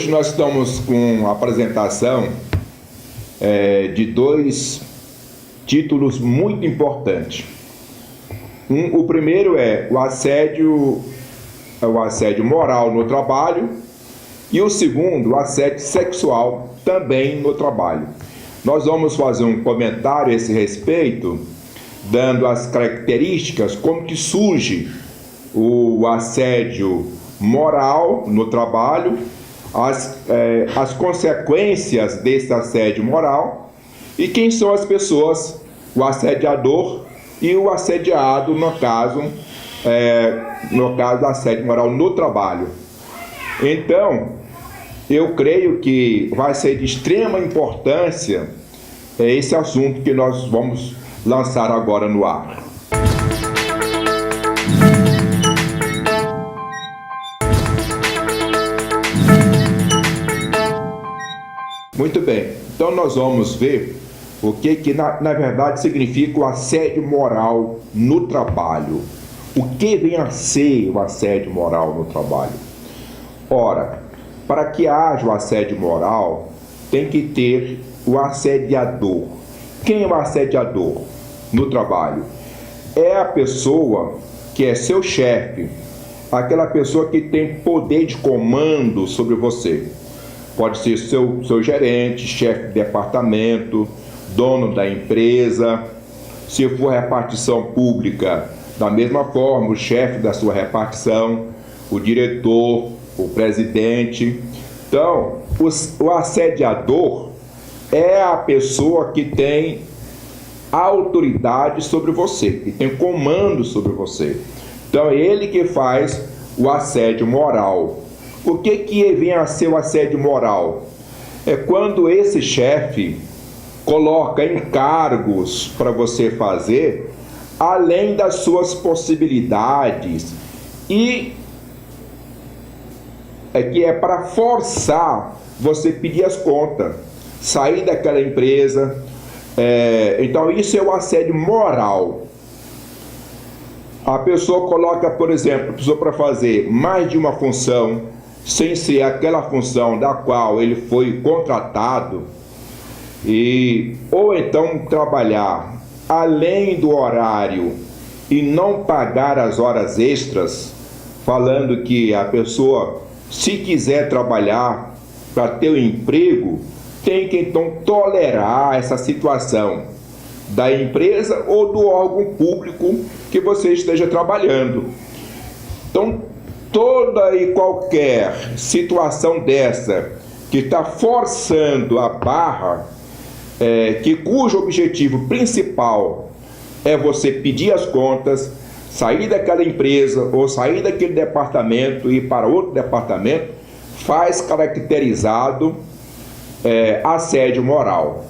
Hoje nós estamos com a apresentação de dois títulos muito importantes. O primeiro é o assédio moral no trabalho, e o segundo, o assédio sexual também no trabalho. Nós vamos fazer um comentário a esse respeito, dando as características, como que surge o assédio moral no trabalho, as consequências desse assédio moral e quem são as pessoas, o assediador e o assediado, no caso do assédio moral no trabalho. Então, eu creio que vai ser de extrema importância esse assunto que nós vamos lançar agora no ar. Muito bem, então nós vamos ver o que na verdade significa o assédio moral no trabalho. O que vem a ser o assédio moral no trabalho? Ora, para que haja o assédio moral, tem que ter o assediador. Quem é o assediador no trabalho? É a pessoa que é seu chefe, aquela pessoa que tem poder de comando sobre você. Pode ser seu gerente, chefe de departamento, dono da empresa. Se for repartição pública, da mesma forma, o chefe da sua repartição, o diretor, o presidente. Então, o assediador é a pessoa que tem autoridade sobre você, que tem comando sobre você. Então, é ele que faz o assédio moral. O que vem a ser o assédio moral? É quando esse chefe coloca encargos para você fazer além das suas possibilidades e que é para forçar você pedir as contas, sair daquela empresa. Então isso é o assédio moral. A pessoa coloca, por exemplo, a pessoa para fazer mais de uma função, sem ser aquela função da qual ele foi contratado, ou então trabalhar além do horário e não pagar as horas extras, falando que a pessoa, se quiser trabalhar para ter um emprego, tem que então tolerar essa situação da empresa ou do órgão público que você esteja trabalhando. Então, toda e qualquer situação dessa que está forçando a barra, cujo objetivo principal é você pedir as contas, sair daquela empresa ou sair daquele departamento e ir para outro departamento, faz caracterizado assédio moral.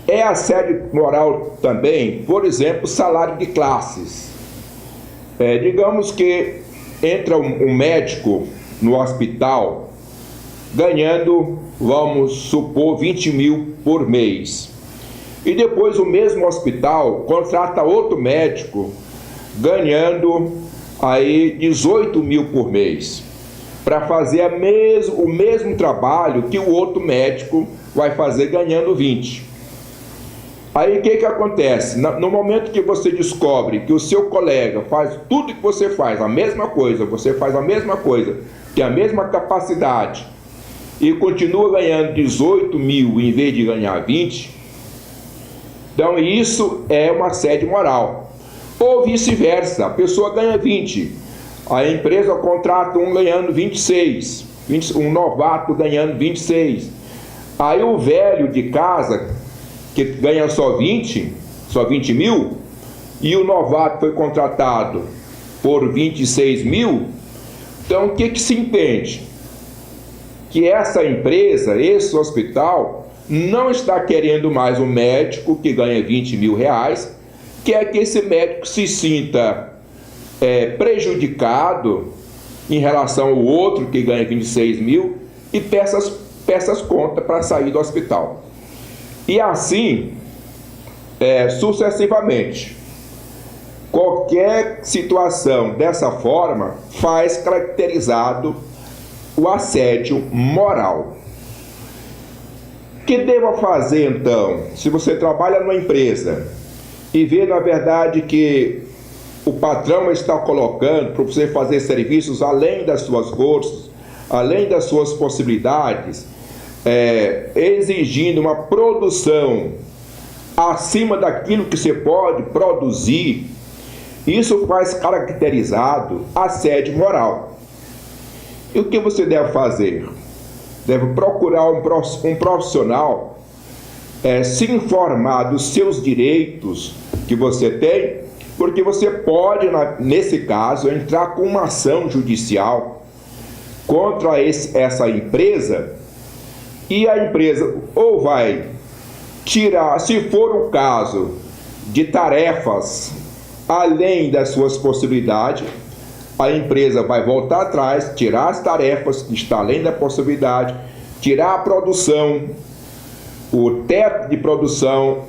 É assédio moral também, por exemplo, salário de classes. Digamos que entra um médico no hospital ganhando, vamos supor, 20 mil por mês. E depois o mesmo hospital contrata outro médico ganhando aí 18 mil por mês para fazer o mesmo trabalho que o outro médico vai fazer ganhando 20. Aí o que acontece? No momento que você descobre que o seu colega faz tudo que você faz, a mesma coisa, você faz a mesma coisa, tem a mesma capacidade e continua ganhando 18 mil em vez de ganhar 20, então isso é um assédio moral. Ou vice-versa, a pessoa ganha 20, a empresa contrata um ganhando 26, um novato ganhando 26. Aí o velho de casa, que ganha só 20 mil, e o novato foi contratado por 26 mil, então o que se entende? Que essa empresa, esse hospital, não está querendo mais um médico que ganha 20 mil reais, quer que esse médico se sinta prejudicado em relação ao outro que ganha 26 mil e peça as contas para sair do hospital. E assim, sucessivamente. Qualquer situação dessa forma faz caracterizado o assédio moral. O que deva fazer então, se você trabalha numa empresa e vê na verdade que o patrão está colocando para você fazer serviços além das suas forças, além das suas possibilidades, exigindo uma produção acima daquilo que você pode produzir, isso faz caracterizado assédio moral. E o que você deve fazer? Deve procurar um profissional, se informar dos seus direitos que você tem, porque você pode, nesse caso, entrar com uma ação judicial contra essa empresa, e a empresa ou vai tirar, se for o caso, de tarefas além das suas possibilidades, a empresa vai voltar atrás, tirar as tarefas que estão além da possibilidade, tirar a produção, o teto de produção,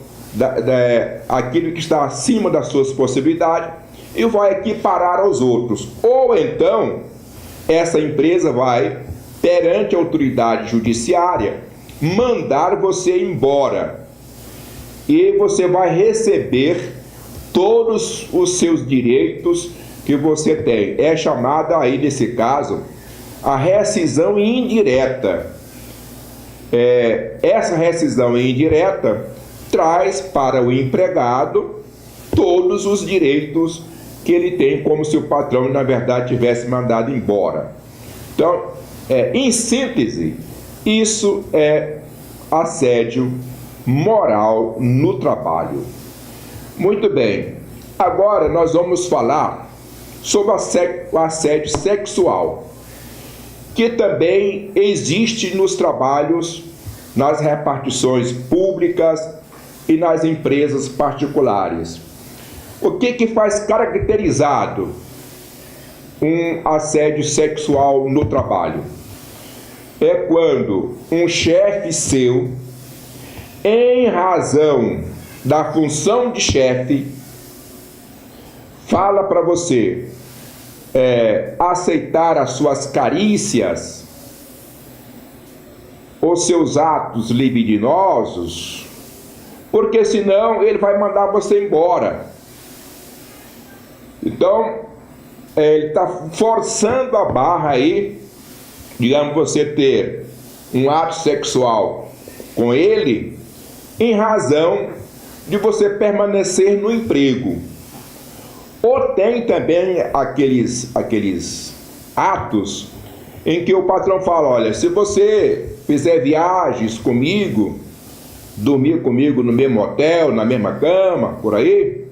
aquilo que está acima das suas possibilidades, e vai equiparar aos outros. Ou então, essa empresa vai, perante a autoridade judiciária, mandar você embora. E você vai receber todos os seus direitos que você tem. É chamada aí, nesse caso, a rescisão indireta. Essa rescisão indireta traz para o empregado todos os direitos que ele tem, como se o patrão, na verdade, tivesse mandado embora. Então, em síntese, isso é assédio moral no trabalho. Muito bem, agora nós vamos falar sobre o assédio sexual, que também existe nos trabalhos, nas repartições públicas e nas empresas particulares. O que faz caracterizado um assédio sexual no trabalho? É quando um chefe seu, em razão da função de chefe, fala para você aceitar as suas carícias, os seus atos libidinosos, porque senão ele vai mandar você embora. Então, ele está forçando a barra aí, digamos, você ter um ato sexual com ele, em razão de você permanecer no emprego. Ou tem também aqueles atos em que o patrão fala: olha, se você fizer viagens comigo, dormir comigo no mesmo hotel, na mesma cama, por aí,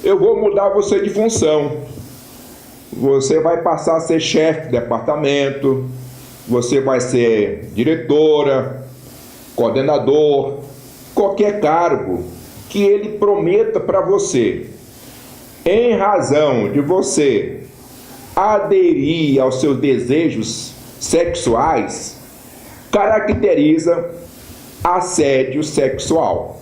eu vou mudar você de função. Você vai passar a ser chefe de departamento, você vai ser diretora, coordenador, qualquer cargo que ele prometa para você, em razão de você aderir aos seus desejos sexuais, caracteriza assédio sexual.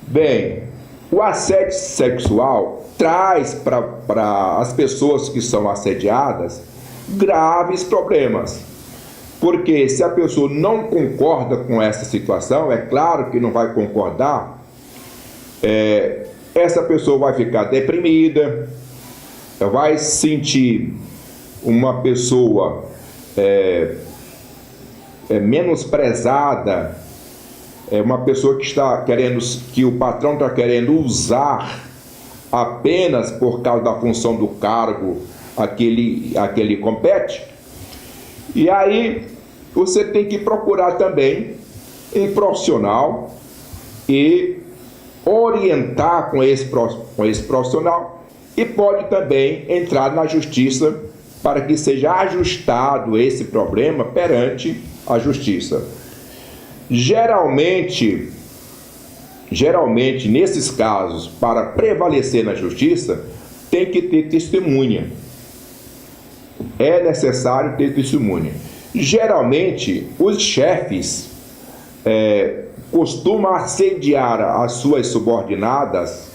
Bem, o assédio sexual traz para as pessoas que são assediadas graves problemas. Porque se a pessoa não concorda com essa situação, é claro que não vai concordar, essa pessoa vai ficar deprimida, vai se sentir uma pessoa menosprezada, uma pessoa que está querendo, que o patrão está querendo usar apenas por causa da função do cargo a que ele compete. E aí você tem que procurar também um profissional e orientar com esse profissional, e pode também entrar na justiça para que seja ajustado esse problema perante a justiça. Geralmente nesses casos, para prevalecer na justiça, tem que ter testemunha. É necessário ter testemunha. Geralmente, os chefes costumam assediar as suas subordinadas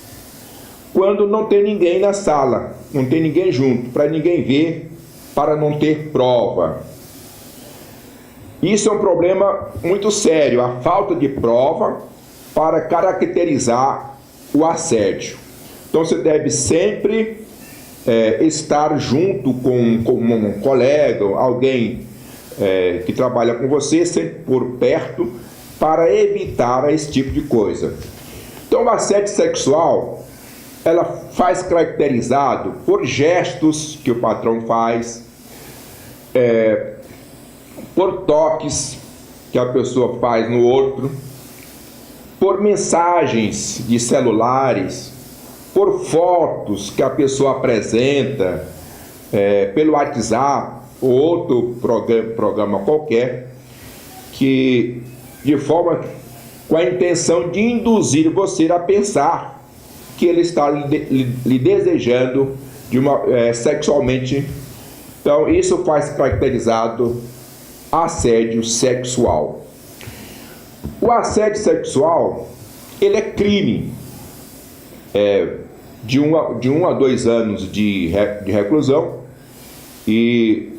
quando não tem ninguém na sala, não tem ninguém junto, para ninguém ver para não ter prova. Isso é um problema muito sério, a falta de prova para caracterizar o assédio. Então você deve sempre estar junto com um colega, alguém que trabalha com você, sempre por perto, para evitar esse tipo de coisa. Então o assédio sexual, ela faz caracterizado por gestos que o patrão faz, por toques que a pessoa faz no outro, por mensagens de celulares, por fotos que a pessoa apresenta pelo WhatsApp ou outro programa qualquer, que de forma com a intenção de induzir você a pensar que ele está lhe desejando sexualmente. Então isso faz caracterizado assédio sexual. O assédio sexual, ele é crime, de 1 a 2 anos de reclusão, e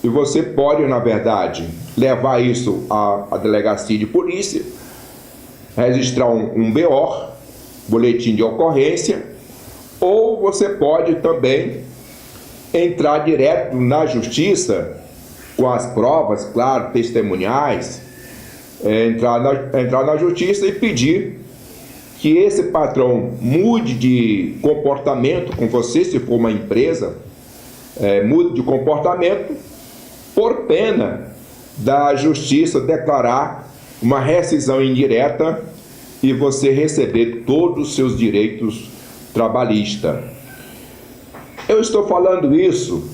você pode, na verdade, levar isso à delegacia de polícia, registrar um BO, boletim de ocorrência, ou você pode também entrar direto na justiça com as provas, claro, testemunhais, entrar na justiça e pedir que esse patrão mude de comportamento com você, se for uma empresa, mude de comportamento, por pena da justiça declarar uma rescisão indireta e você receber todos os seus direitos trabalhistas. Eu estou falando isso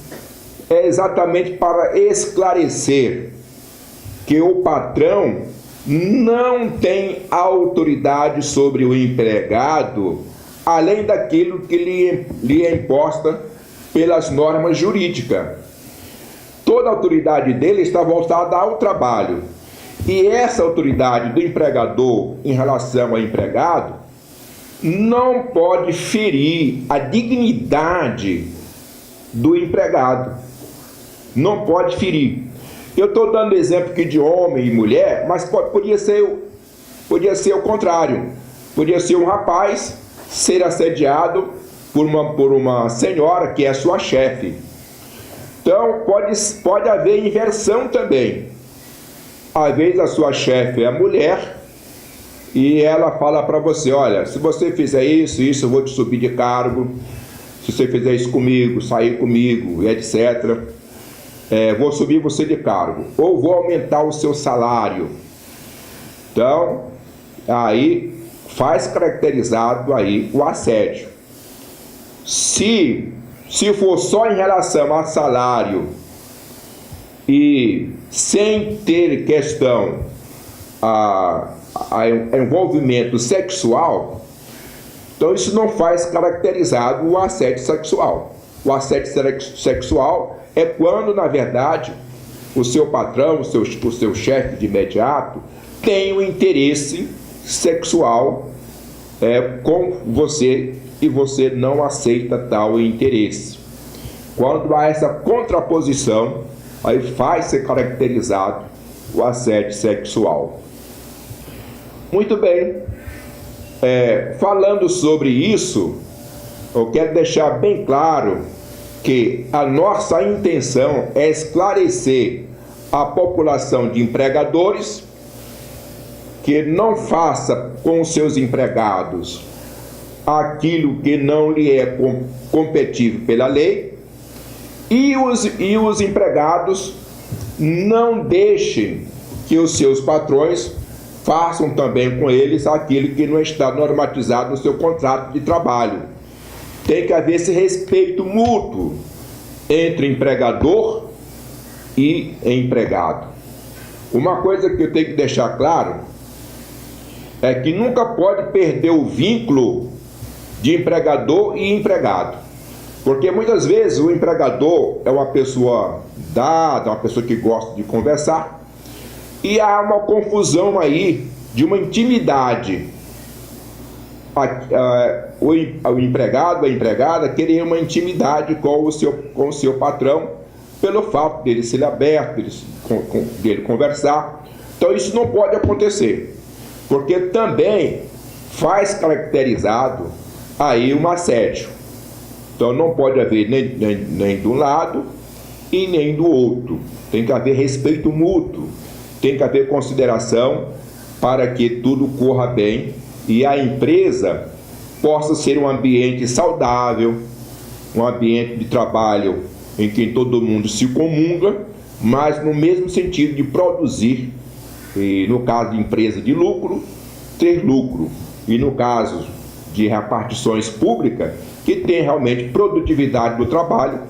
exatamente para esclarecer que o patrão não tem autoridade sobre o empregado, além daquilo que lhe é imposta pelas normas jurídicas. Toda a autoridade dele está voltada ao trabalho. E essa autoridade do empregador em relação ao empregado não pode ferir a dignidade do empregado. Não pode ferir. Eu estou dando exemplo aqui de homem e mulher, mas podia ser o contrário. Podia ser um rapaz ser assediado por uma senhora que é sua chefe. Então pode haver inversão também. Às vezes a sua chefe é a mulher e ela fala para você: olha, se você fizer isso, eu vou te subir de cargo. Se você fizer isso comigo, sair comigo, etc., vou subir você de cargo, ou vou aumentar o seu salário. Então, aí faz caracterizado aí o assédio. Se for só em relação a salário e sem ter questão a envolvimento sexual, então isso não faz caracterizado o assédio sexual. O assédio sexual é quando, na verdade, o seu patrão, o seu chefe de imediato, tem um interesse sexual com você e você não aceita tal interesse. Quando há essa contraposição, aí faz ser caracterizado o assédio sexual. Muito bem, falando sobre isso, eu quero deixar bem claro que a nossa intenção é esclarecer a população de empregadores que não faça com os seus empregados aquilo que não lhe é compatível pela lei, e os empregados não deixem que os seus patrões façam também com eles aquilo que não está normatizado no seu contrato de trabalho. Tem que haver esse respeito mútuo entre empregador e empregado. Uma coisa que eu tenho que deixar claro é que nunca pode perder o vínculo de empregador e empregado, porque muitas vezes o empregador é uma pessoa dada, uma pessoa que gosta de conversar, e há uma confusão aí de uma intimidade. O empregado, a empregada, querer uma intimidade com o seu patrão, pelo fato dele ser aberto, dele conversar. Então isso não pode acontecer, porque também faz caracterizado aí um assédio. Então não pode haver nem de um lado e nem do outro. Tem que haver respeito mútuo, tem que haver consideração para que tudo corra bem e a empresa possa ser um ambiente saudável, um ambiente de trabalho em que todo mundo se comunga, mas no mesmo sentido de produzir, e no caso de empresa de lucro, ter lucro, e no caso de repartições públicas, que tenha realmente produtividade do trabalho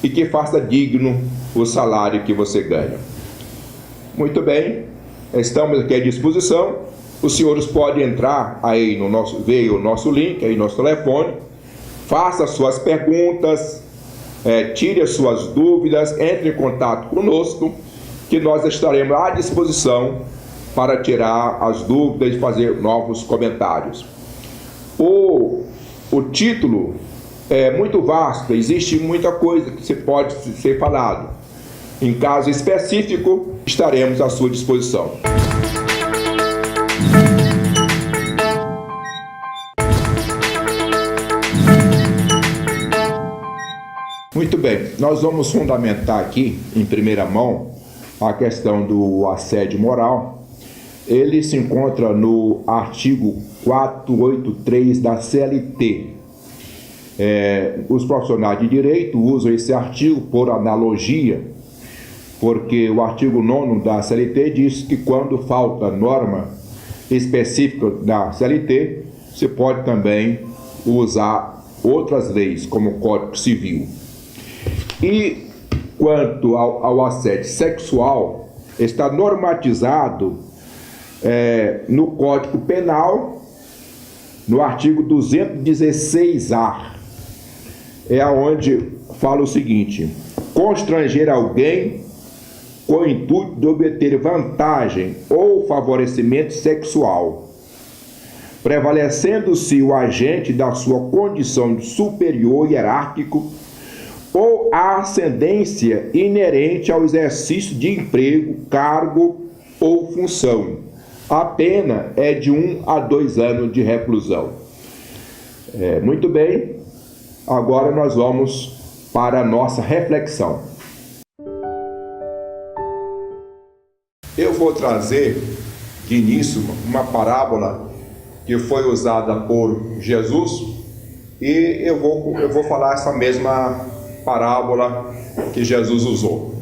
e que faça digno o salário que você ganha. Muito bem, estamos aqui à disposição. Os senhores podem entrar aí no nosso, veio o nosso link, aí nosso telefone, faça suas perguntas, tire as suas dúvidas, entre em contato conosco, que nós estaremos à disposição para tirar as dúvidas e fazer novos comentários. O título é muito vasto, existe muita coisa que pode ser falado. Em caso específico, estaremos à sua disposição. Muito bem, nós vamos fundamentar aqui, em primeira mão, a questão do assédio moral. Ele se encontra no artigo 483 da CLT. Os profissionais de direito usam esse artigo por analogia, porque o artigo 9º da CLT diz que quando falta norma específica da CLT, se pode também usar outras leis, como o Código Civil. E quanto ao assédio sexual, está normatizado no Código Penal, no artigo 216-A, onde fala o seguinte: constranger alguém com o intuito de obter vantagem ou favorecimento sexual, prevalecendo-se o agente da sua condição de superior hierárquico ou a ascendência inerente ao exercício de emprego, cargo ou função. A pena é de 1 a 2 anos de reclusão. Muito bem, agora nós vamos para a nossa reflexão. Eu vou trazer de início uma parábola que foi usada por Jesus e eu vou falar essa mesma parábola que Jesus usou.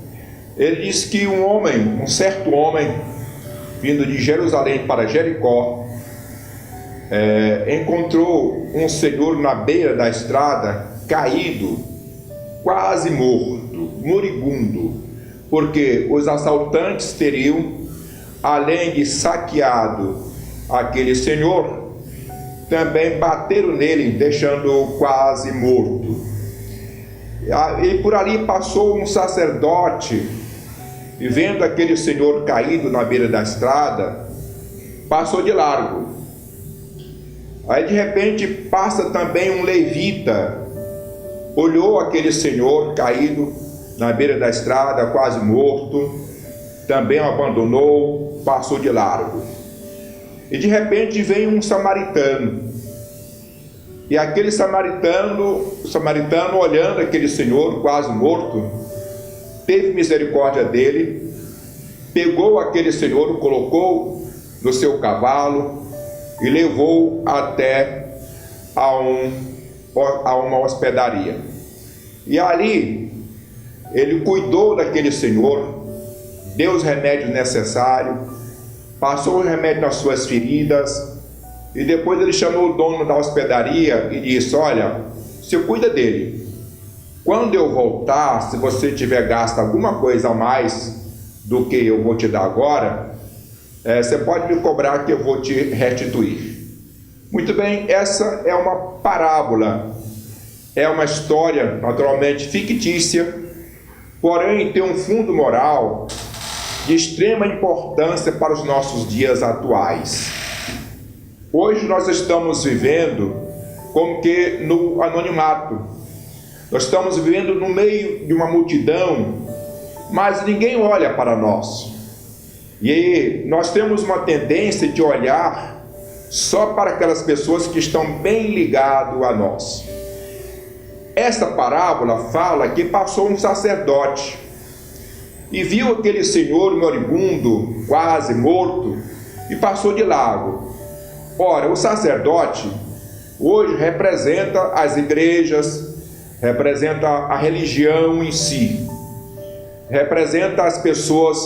Ele disse que um certo homem, vindo de Jerusalém para Jericó, encontrou um senhor na beira da estrada, caído, quase morto, moribundo, porque os assaltantes teriam, além de saqueado aquele senhor, também bateram nele, deixando-o quase morto. E por ali passou um sacerdote, e vendo aquele senhor caído na beira da estrada, passou de largo. Aí de repente passa também um levita, olhou aquele senhor caído na beira da estrada, quase morto, também o abandonou, passou de largo. E de repente vem um samaritano. E aquele samaritano olhando aquele senhor quase morto, teve misericórdia dele, pegou aquele senhor, o colocou no seu cavalo e levou até a uma hospedaria. E ali ele cuidou daquele senhor, deu os remédios necessários, passou o remédio nas suas feridas, e depois ele chamou o dono da hospedaria e disse: olha, você cuida dele. Quando eu voltar, se você tiver gasto alguma coisa a mais do que eu vou te dar agora, você pode me cobrar que eu vou te restituir. Muito bem, essa é uma parábola, é uma história naturalmente fictícia, porém tem um fundo moral de extrema importância para os nossos dias atuais. Hoje nós estamos vivendo como que no anonimato. Nós estamos vivendo no meio de uma multidão mas ninguém olha para nós. E nós temos uma tendência de olhar só para aquelas pessoas que estão bem ligadas a nós. Esta parábola fala que passou um sacerdote e viu aquele senhor moribundo, quase morto, e passou de largo. Ora, o sacerdote hoje representa as igrejas, representa a religião em si, representa as pessoas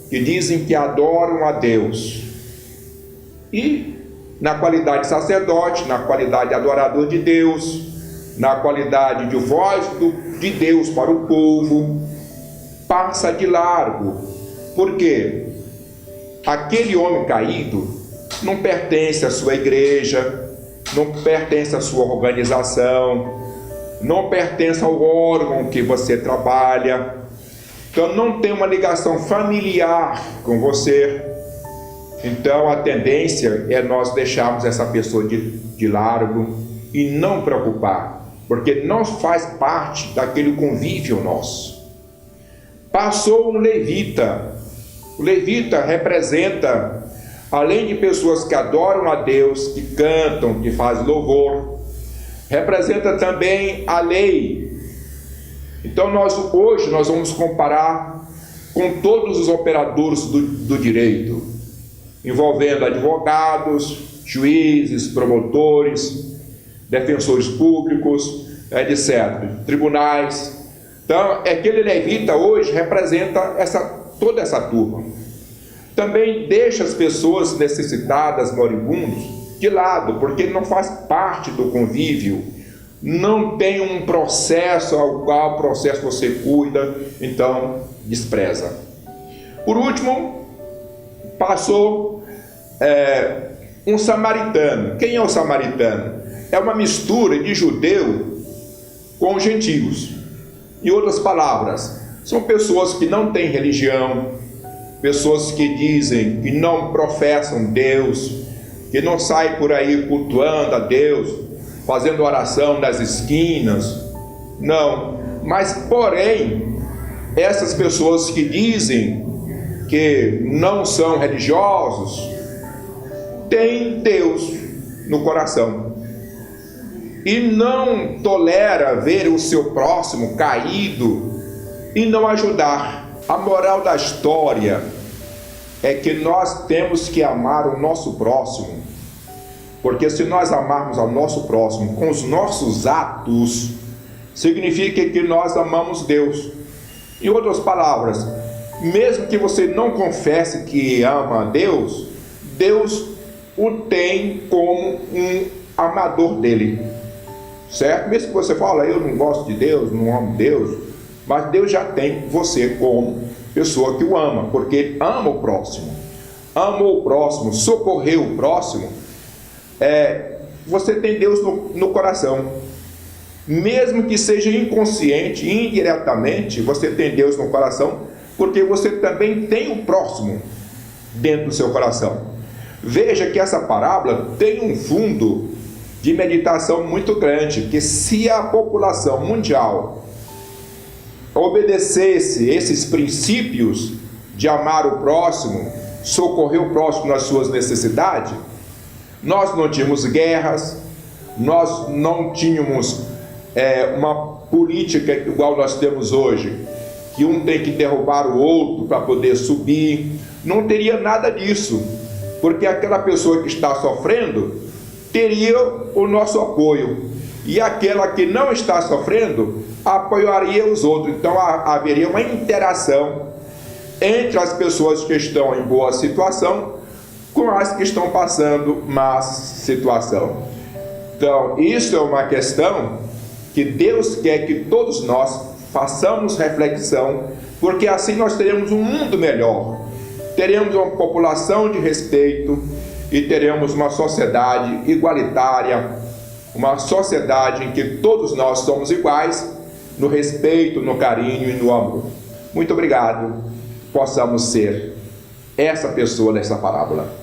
que dizem que adoram a Deus. E na qualidade de sacerdote, na qualidade de adorador de Deus, na qualidade de voz de Deus para o povo, passa de largo, porque aquele homem caído não pertence à sua igreja, não pertence à sua organização, não pertence ao órgão que você trabalha, então não tem uma ligação familiar com você. Então a tendência é nós deixarmos essa pessoa de largo e não preocupar, porque não faz parte daquele convívio nosso. Passou um levita. O levita representa, além de pessoas que adoram a Deus, que cantam, que fazem louvor, representa também a lei. Então hoje nós vamos comparar com todos os operadores do direito, envolvendo advogados, juízes, promotores, defensores públicos, etc., tribunais. Então, aquele levita hoje representa toda essa turma. Também deixa as pessoas necessitadas, moribundos, de lado, porque não faz parte do convívio, não tem um processo ao qual processo você cuida, então despreza. Por último, passou um samaritano. Quem é o samaritano? É uma mistura de judeu com gentios. Em outras palavras, são pessoas que não têm religião, pessoas que dizem que não professam Deus, que não saem por aí cultuando a Deus, fazendo oração nas esquinas. Não, mas porém, essas pessoas que dizem que não são religiosos, têm Deus no coração e não tolera ver o seu próximo caído e não ajudar. A moral da história é que nós temos que amar o nosso próximo, porque se nós amarmos ao nosso próximo com os nossos atos, significa que nós amamos Deus. Em outras palavras, mesmo que você não confesse que ama a Deus, Deus o tem como um amador dele, certo? Mesmo que você fale, eu não gosto de Deus, não amo Deus, mas Deus já tem você como pessoa que o ama, porque ele ama o próximo. Amou o próximo, socorreu o próximo. Você tem Deus no coração. Mesmo que seja inconsciente, indiretamente, você tem Deus no coração, porque você também tem o próximo dentro do seu coração. Veja que essa parábola tem um fundo de meditação muito grande, que se a população mundial obedecesse esses princípios de amar o próximo, socorrer o próximo nas suas necessidades, nós não tínhamos guerras, nós não tínhamos uma política igual nós temos hoje, que um tem que derrubar o outro para poder subir. Não teria nada disso, porque aquela pessoa que está sofrendo teria o nosso apoio, e aquela que não está sofrendo apoiaria os outros. Então haveria uma interação entre as pessoas que estão em boa situação com as que estão passando má situação. Então isso é uma questão que Deus quer que todos nós façamos reflexão, porque assim nós teremos um mundo melhor, teremos uma população de respeito e teremos uma sociedade igualitária, uma sociedade em que todos nós somos iguais no respeito, no carinho e no amor. Muito obrigado, possamos ser essa pessoa nessa parábola.